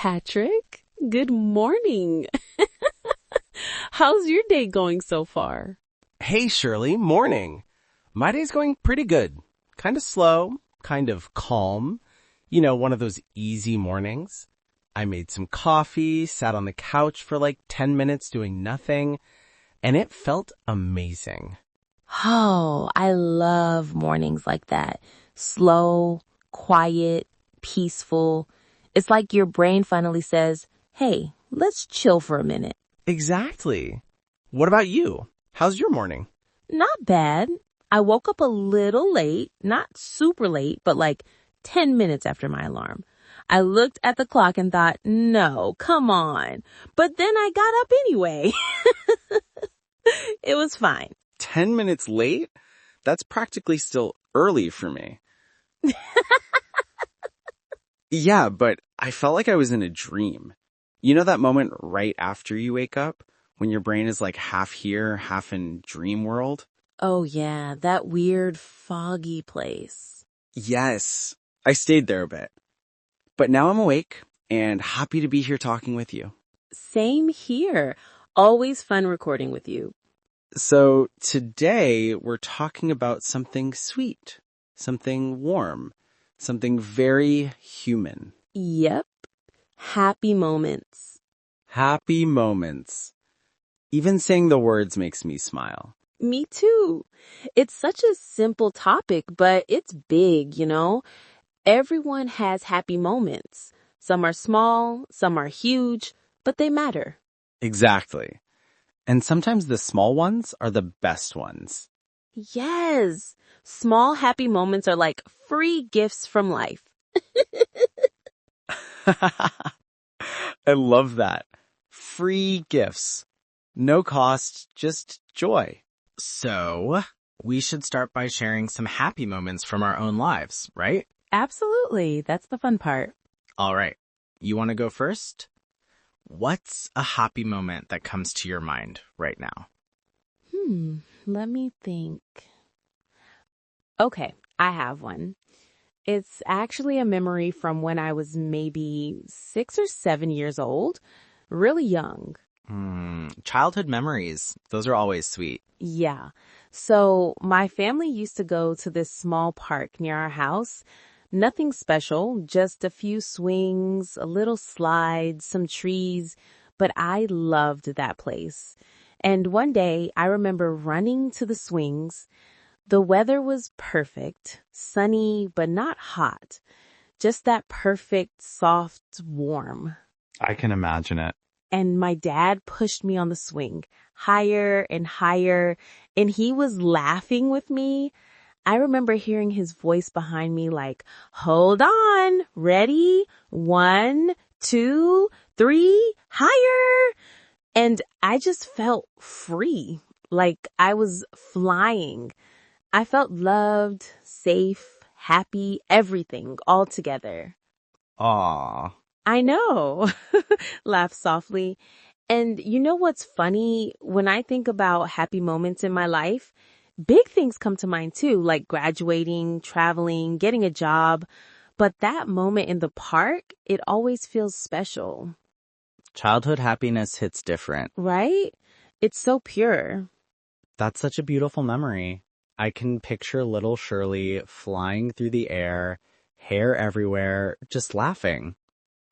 Patrick. Good morning. How's your day going so far? Hey, Shirley, morning. My day's going pretty good. Kind of slow, kind of calm. You know, one of those easy mornings. I made some coffee, sat on the couch for like 10 minutes doing nothing, and it felt amazing. Oh, I love mornings like that. Slow, quiet, peaceful. It's like your brain finally says, hey, let's chill for a minute. Exactly. What about you? How's your morning? Not bad. I woke up a little late, not super late, but like 10 minutes after my alarm. I looked at the clock and thought, no, come on. But then I got up anyway. It was fine. 10 minutes late? That's practically still early for me. Yeah, but I felt like I was in a dream. You know that moment right after you wake up when your brain is like half here, half in dream world? Oh yeah, that weird foggy place. Yes, I stayed there a bit. But now I'm awake and happy to be here talking with you. Same here. Always fun recording with you. So today we're talking about something sweet, something warm, something very human. Yep. Happy moments. Happy moments. Even saying the words makes me smile. Me too. It's such a simple topic, but it's big, you know? Everyone has happy moments. Some are small, some are huge, but they matter. Exactly. And sometimes the small ones are the best ones. Yes. Small happy moments are like free gifts from life. I love that. Free gifts. No cost, just joy. So, we should start by sharing some happy moments from our own lives, right? Absolutely. That's the fun part. All right. You want to go first? What's a happy moment that comes to your mind right now? Let me think. Okay, I have one. It's actually a memory from when I was maybe 6 or 7 years old, really young. Childhood memories. Those are always sweet. Yeah. So my family used to go to this small park near our house. Nothing special, just a few swings, a little slide, some trees, but I loved that place. And one day I remember running to the swings. The weather was perfect, sunny, but not hot. Just that perfect, soft, warm. I can imagine it. And my dad pushed me on the swing higher and higher, and he was laughing with me. I remember hearing his voice behind me like, hold on, ready? 1, 2, 3, higher. And I just felt free, like I was flying. I felt loved, safe, happy, everything all together. Aww. I know. Laugh softly. And you know what's funny? When I think about happy moments in my life, big things come to mind too, like graduating, traveling, getting a job. But that moment in the park, it always feels special. Childhood happiness hits different. Right? It's so pure. That's such a beautiful memory. I can picture little Shirley flying through the air, hair everywhere, just laughing.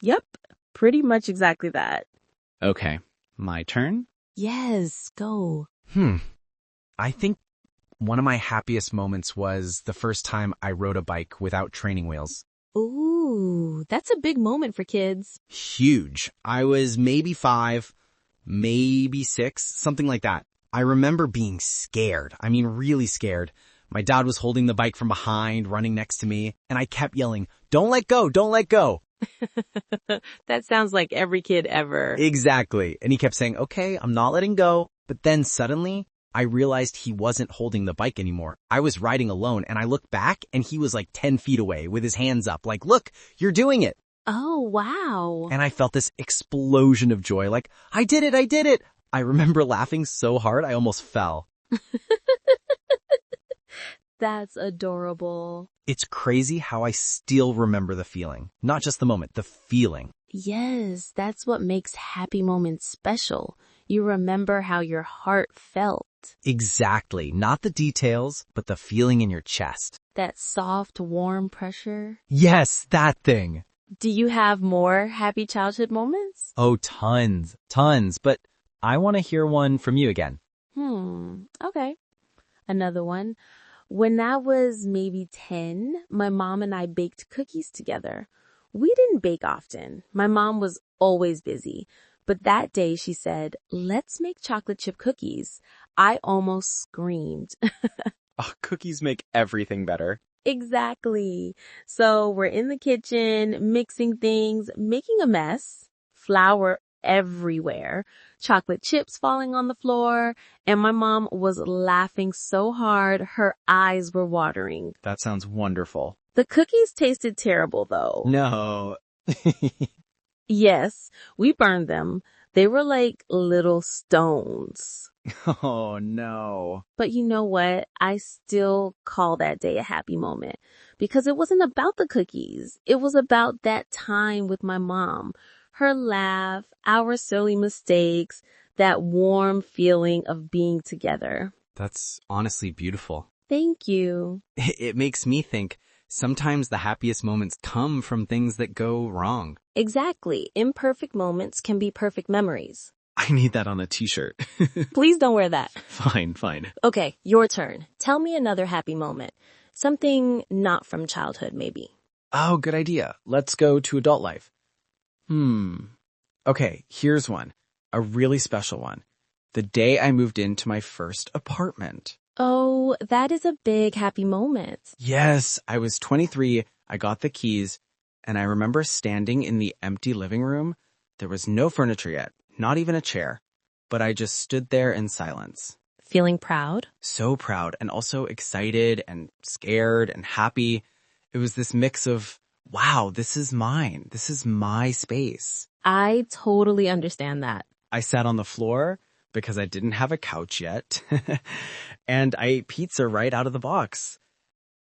Yep. Pretty much exactly that. Okay, my turn? Yes, go. I think one of my happiest moments was the first time I rode a bike without training wheels. Ooh, that's a big moment for kids. Huge. I was maybe 5, maybe 6, something like that. I remember being scared. I mean, really scared. My dad was holding the bike from behind, running next to me, and I kept yelling, "Don't let go, don't let go." That sounds like every kid ever. Exactly. And he kept saying, "Okay, I'm not letting go." But then suddenly I realized he wasn't holding the bike anymore. I was riding alone and I looked back and he was like 10 feet away with his hands up like, "Look, you're doing it." Oh, wow. And I felt this explosion of joy, like, I did it, I did it. I remember laughing so hard I almost fell. That's adorable. It's crazy how I still remember the feeling. Not just the moment, the feeling. Yes, that's what makes happy moments special. You remember how your heart felt. Exactly. Not the details, but the feeling in your chest. That soft, warm pressure. Yes, that thing. Do you have more happy childhood moments? Oh, tons. But I want to hear one from you again. Okay. Another one. When I was maybe 10, my mom and I baked cookies together. We didn't bake often. My mom was always busy. But that day she said, "Let's make chocolate chip cookies." I almost screamed. Oh, cookies make everything better. Exactly. So we're in the kitchen, mixing things, making a mess, flour everywhere, chocolate chips falling on the floor, and my mom was laughing so hard her eyes were watering. That sounds wonderful. The cookies tasted terrible though. No. Yes, we burned them. They were like little stones. Oh, no. But you know what? I still call that day a happy moment because it wasn't about the cookies. It was about that time with my mom, her laugh, our silly mistakes, that warm feeling of being together. That's honestly beautiful. Thank you. It makes me think sometimes the happiest moments come from things that go wrong. Exactly. Imperfect moments can be perfect memories. I need that on a t-shirt. Please don't wear that. Fine. Okay, your turn. Tell me another happy moment. Something not from childhood, maybe. Oh, good idea. Let's go to adult life. Okay, here's one. A really special one. The day I moved into my first apartment. Oh, that is a big happy moment. Yes, I was 23. I got the keys, and I remember standing in the empty living room. There was no furniture yet, not even a chair, but I just stood there in silence. Feeling proud? So proud and also excited and scared and happy. It was this mix of, wow, this is mine. This is my space. I totally understand that. I sat on the floor because I didn't have a couch yet, and I ate pizza right out of the box.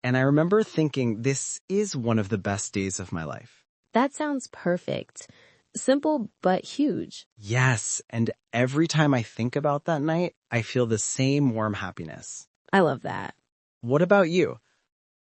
And I remember thinking, this is one of the best days of my life. That sounds perfect. Simple but huge. Yes, and every time I think about that night, I feel the same warm happiness. I love that. What about you?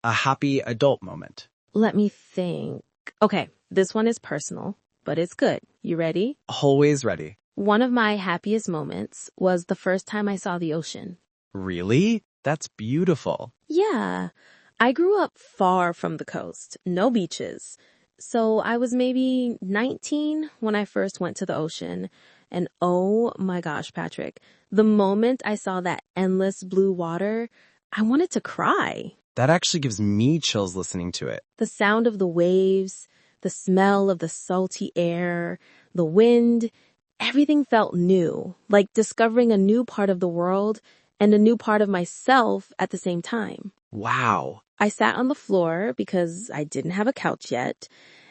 A happy adult moment. Let me think. Okay, this one is personal, but it's good. You ready? Always ready. One of my happiest moments was the first time I saw the ocean. Really? That's beautiful. Yeah, I grew up far from the coast, no beaches. So I was maybe 19 when I first went to the ocean. And oh my gosh, Patrick, the moment I saw that endless blue water, I wanted to cry. That actually gives me chills listening to it. The sound of the waves, the smell of the salty air, the wind, everything felt new, like discovering a new part of the world and a new part of myself at the same time. Wow. I sat on the floor because I didn't have a couch yet,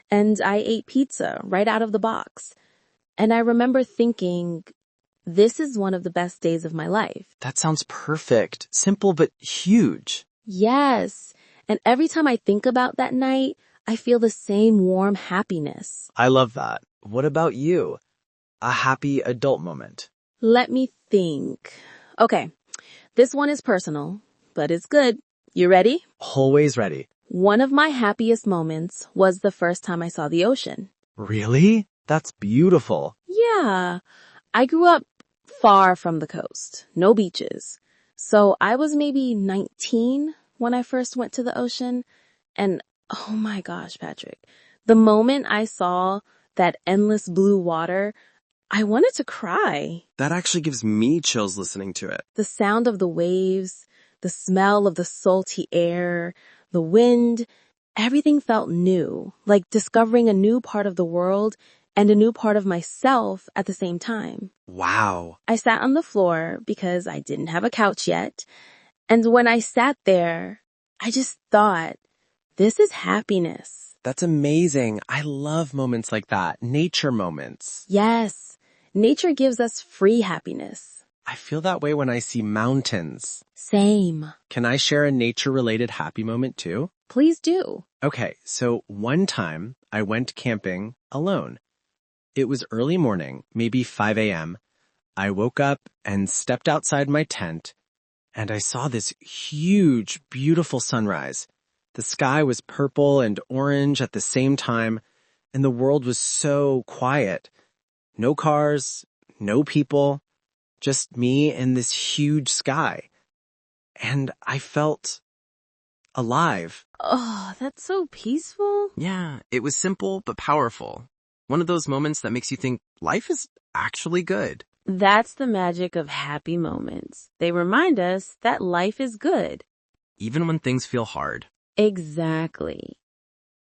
and I ate pizza right out of the box. And I remember thinking, this is one of the best days of my life. That sounds perfect. Simple but huge. Yes. And every time I think about that night, I feel the same warm happiness. I love that. What about you? A happy adult moment. Let me think. Okay, this one is personal, but it's good. You ready? Always ready. One of my happiest moments was the first time I saw the ocean. Really? That's beautiful. Yeah, I grew up far from the coast, no beaches. So I was maybe 19 when I first went to the ocean. And oh my gosh, Patrick, the moment I saw that endless blue water, I wanted to cry. That actually gives me chills listening to it. The sound of the waves, the smell of the salty air, the wind, everything felt new, like discovering a new part of the world and a new part of myself at the same time. Wow. I sat on the floor because I didn't have a couch yet. And when I sat there, I just thought, this is happiness. That's amazing. I love moments like that. Nature moments. Yes, nature gives us free happiness. I feel that way when I see mountains. Same. Can I share a nature-related happy moment too? Please do. Okay, so one time I went camping alone. It was early morning, maybe 5 a.m. I woke up and stepped outside my tent, and I saw this huge, beautiful sunrise. The sky was purple and orange at the same time, and the world was so quiet. No cars, no people, just me and this huge sky. And I felt alive. Oh, that's so peaceful. Yeah, it was simple but powerful. One of those moments that makes you think life is actually good. That's the magic of happy moments. They remind us that life is good. Even when things feel hard. Exactly.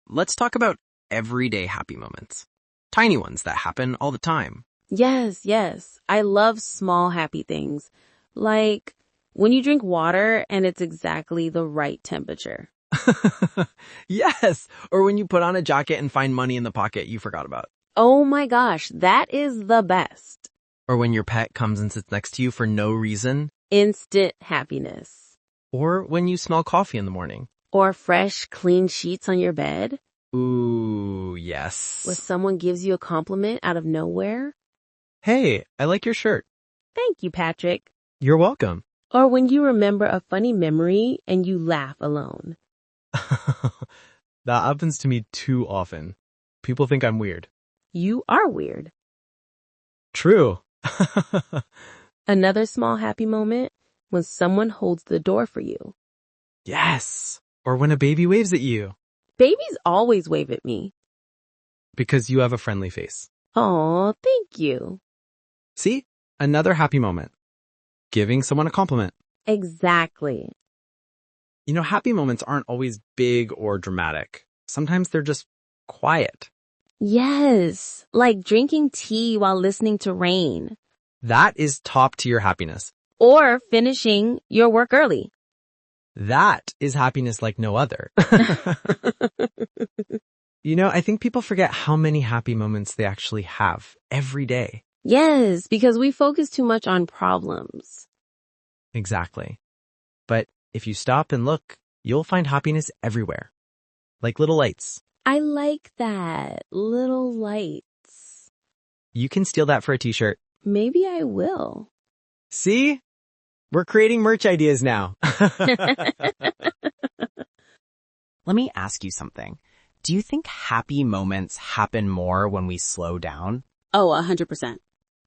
Let's talk about everyday happy moments. Tiny ones that happen all the time. Yes. I love small happy things. Like when you drink water and it's exactly the right temperature. Yes, or when you put on a jacket and find money in the pocket you forgot about. Oh my gosh, that is the best. Or when your pet comes and sits next to you for no reason. Instant happiness. Or when you smell coffee in the morning. Or fresh, clean sheets on your bed. Ooh, yes. When someone gives you a compliment out of nowhere. Hey, I like your shirt. Thank you, Patrick. You're welcome. Or when you remember a funny memory and you laugh alone. That happens to me too often. People think I'm weird. You are weird. True. Another small happy moment when someone holds the door for you. Yes. Or when a baby waves at you. Babies always wave at me. Because you have a friendly face. Aw, thank you. See? Another happy moment. Giving someone a compliment. Exactly. You know, happy moments aren't always big or dramatic. Sometimes they're just quiet. Yes, like drinking tea while listening to rain. That is top tier happiness. Or finishing your work early. That is happiness like no other. You know, I think people forget how many happy moments they actually have every day. Yes, because we focus too much on problems. Exactly. But if you stop and look, you'll find happiness everywhere. Like little lights. I like that. Little lights. You can steal that for a t-shirt. Maybe I will. See? We're creating merch ideas now. Let me ask you something. Do you think happy moments happen more when we slow down? Oh, 100%.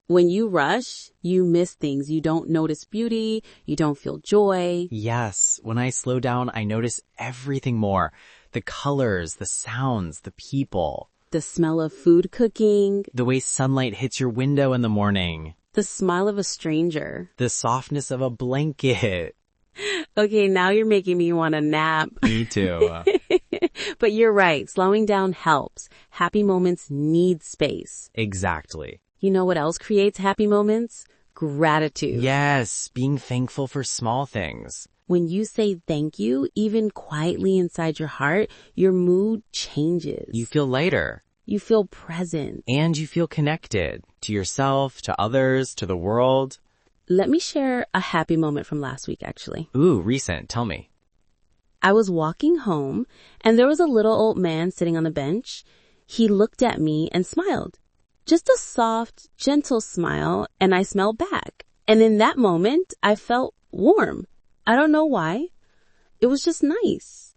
When you rush, you miss things. You don't notice beauty. You don't feel joy. Yes. When I slow down, I notice everything more. The colors, the sounds, the people. The smell of food cooking. The way sunlight hits your window in the morning. The smile of a stranger. The softness of a blanket. Okay, now you're making me want to nap. Me too. But you're right. Slowing down helps. Happy moments need space. Exactly. You know what else creates happy moments? Gratitude. Yes, being thankful for small things. When you say thank you, even quietly inside your heart, your mood changes. You feel lighter. You feel present. And you feel connected to yourself, to others, to the world. Let me share a happy moment from last week, actually. Ooh, recent. Tell me. I was walking home, and there was a little old man sitting on the bench. He looked at me and smiled. Just a soft, gentle smile, and I smiled back. And in that moment, I felt warm. I don't know why. It was just nice.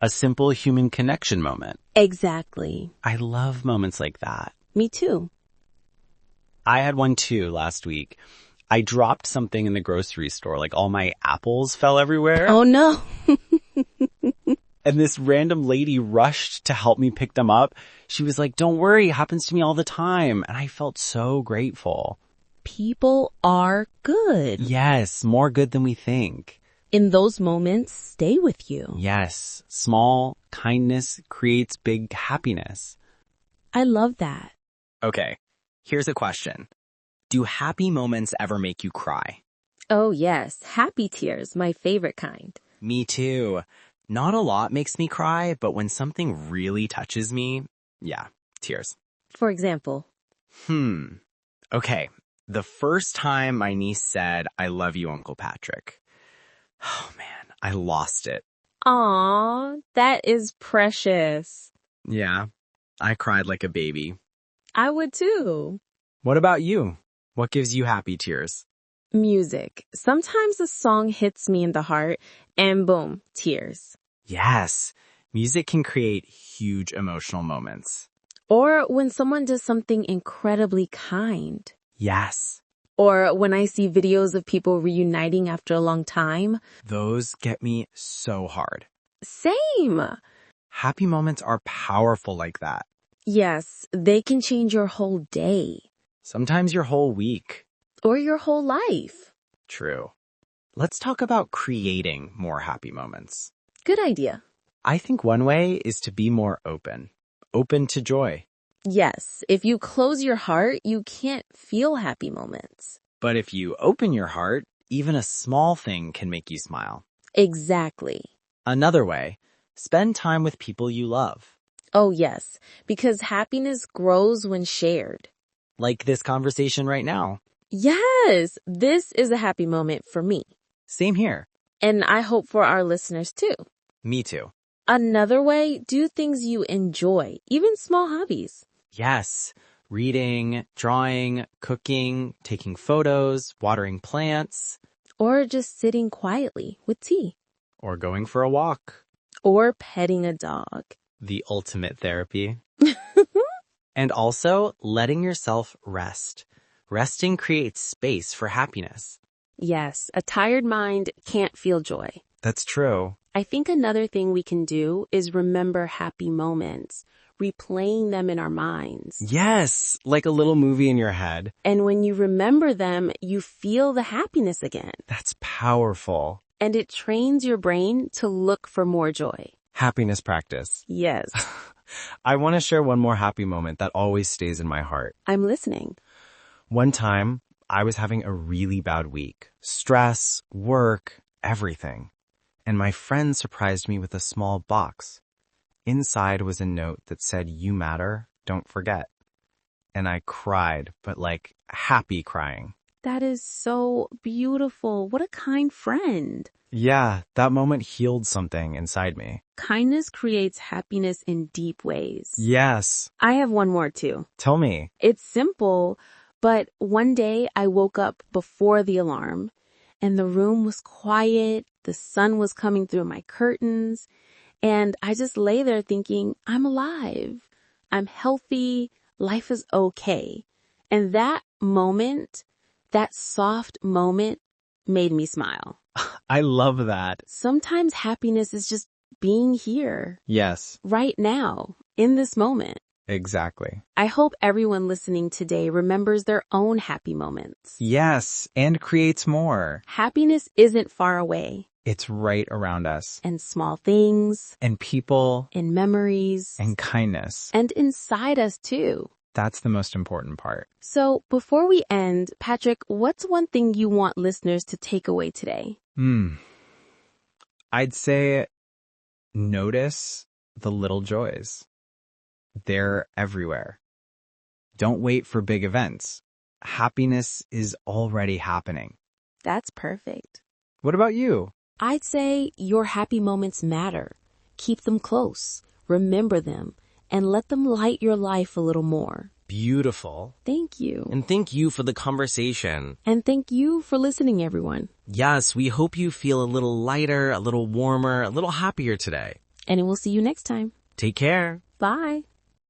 A simple human connection moment. Exactly. I love moments like that. Me too. I had one too last week. I dropped something in the grocery store, like all my apples fell everywhere. Oh no. And this random lady rushed to help me pick them up. She was like, don't worry, it happens to me all the time. And I felt so grateful. People are good. Yes, more good than we think. In those moments, stay with you. Yes, small kindness creates big happiness. I love that. Okay, here's a question. Do happy moments ever make you cry? Oh yes, happy tears, my favorite kind. Me too. Not a lot makes me cry, but when something really touches me, yeah, tears. For example. Okay, the first time my niece said, I love you, Uncle Patrick. Oh man, I lost it. Aw, that is precious. Yeah, I cried like a baby. I would too. What about you? What gives you happy tears? Music. Sometimes a song hits me in the heart and boom, tears. Yes, music can create huge emotional moments. Or when someone does something incredibly kind. Yes, Or when I see videos of people reuniting after a long time. those get me so hard. Same. Happy moments are powerful like that. Yes, they can change your whole day. Sometimes your whole week. Or your whole life. True. Let's talk about creating more happy moments. Good idea. I think one way is to be more open. Open to joy. Yes, if you close your heart, you can't feel happy moments. But if you open your heart, even a small thing can make you smile. Exactly. Another way, spend time with people you love. Oh yes, because happiness grows when shared. Like this conversation right now. Yes, this is a happy moment for me. Same here. And I hope for our listeners too. Me too. Another way, do things you enjoy, even small hobbies. Yes. Reading, drawing, cooking, taking photos, watering plants. Or just sitting quietly with tea. Or going for a walk. Or petting a dog. The ultimate therapy. And also letting yourself rest. Resting creates space for happiness. Yes, a tired mind can't feel joy. That's true. I think another thing we can do is remember happy moments, replaying them in our minds. Yes, like a little movie in your head. And when you remember them, you feel the happiness again. That's powerful. And it trains your brain to look for more joy. Happiness practice. Yes, I want to share one more happy moment that always stays in my heart. I'm listening. One time, I was having a really bad week. Stress, work, everything. And my friend surprised me with a small box. Inside was a note that said, "You matter, don't forget." And I cried, but like happy crying. That is so beautiful. What a kind friend. Yeah, that moment healed something inside me. Kindness creates happiness in deep ways. Yes. I have one more too. Tell me. It's simple, but one day I woke up before the alarm and the room was quiet. The sun was coming through my curtains and I just lay there thinking, I'm alive. I'm healthy. Life is okay. And that moment, that soft moment made me smile. I love that. Sometimes happiness is just being here Yes, right now in this moment. exactly. I hope everyone listening today remembers their own happy moments. Yes, and creates more. Happiness isn't far away. It's right around us. And small things, And people, in memories, and kindness. and inside us too. That's the most important part. So before we end, Patrick, what's one thing you want listeners to take away today? I'd say notice the little joys. They're everywhere. Don't wait for big events. Happiness is already happening. That's perfect. What about you? I'd say your happy moments matter. Keep them close, remember them, and let them light your life a little more. Beautiful. Thank you. And thank you for the conversation. And thank you for listening, everyone. Yes, we hope you feel a little lighter, a little warmer, a little happier today. And we'll see you next time. Take care. Bye.